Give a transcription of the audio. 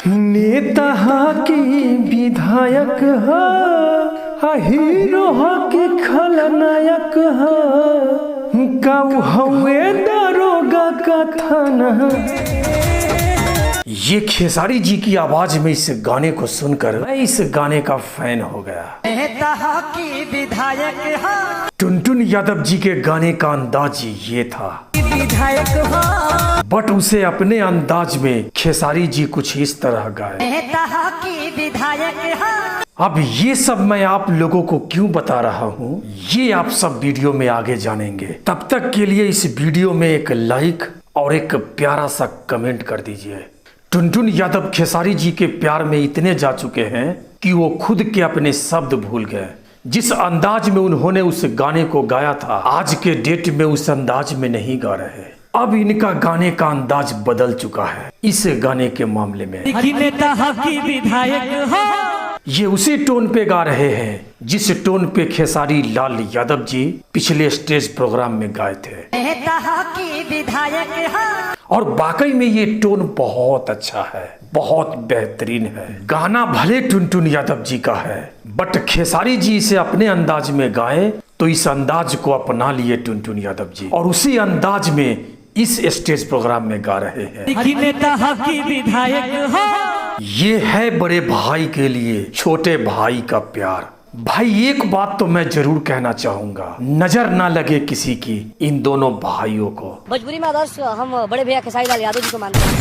नेता की विधायक हा, हीरो के खलनायक हा, गाँव हवे दारोगा का थाना। ये खेसारी जी की आवाज में इस गाने को सुनकर मैं इस गाने का फैन हो गया। नेता की विधायक हा, टुनटुन यादव जी के गाने का अंदाज ये था, विधायक हा, बट उसे अपने अंदाज में खेसारी जी कुछ इस तरह गाए। नेता की विधायक हा। अब ये सब मैं आप लोगों को क्यों बता रहा हूँ, ये आप सब वीडियो में आगे जानेंगे। तब तक के लिए इस वीडियो में एक लाइक और एक प्यारा सा कमेंट कर दीजिए। टुनटुन यादव खेसारी जी के प्यार में इतने जा चुके हैं कि वो खुद के अपने शब्द भूल गए। जिस अंदाज में उन्होंने उस गाने को गाया था, आज के डेट में उस अंदाज में नहीं गा रहे। अब इनका गाने का अंदाज बदल चुका है। इस गाने के मामले में नेता की विधायक हा, ये उसी टोन पे गा रहे हैं जिस टोन पे खेसारी लाल यादव जी पिछले स्टेज प्रोग्राम में गाए थे। नेता की विधायक हा, और वाकई में ये टोन बहुत अच्छा है, बहुत बेहतरीन है। गाना भले टुनटुन यादव जी का है, बट खेसारी जी इसे अपने अंदाज में गाए तो इस अंदाज को अपना लिए टुनटुन यादव जी, और उसी अंदाज में इस स्टेज प्रोग्राम में गा रहे हैं। नेता की विधायक हा, ये है बड़े भाई के लिए छोटे भाई का प्यार। भाई एक बात तो मैं जरूर कहना चाहूंगा, नजर ना लगे किसी की इन दोनों भाइयों को। भोजपुरी में आदर्श हम बड़े भैया खेसारी लाल यादव जी को मानते हैं।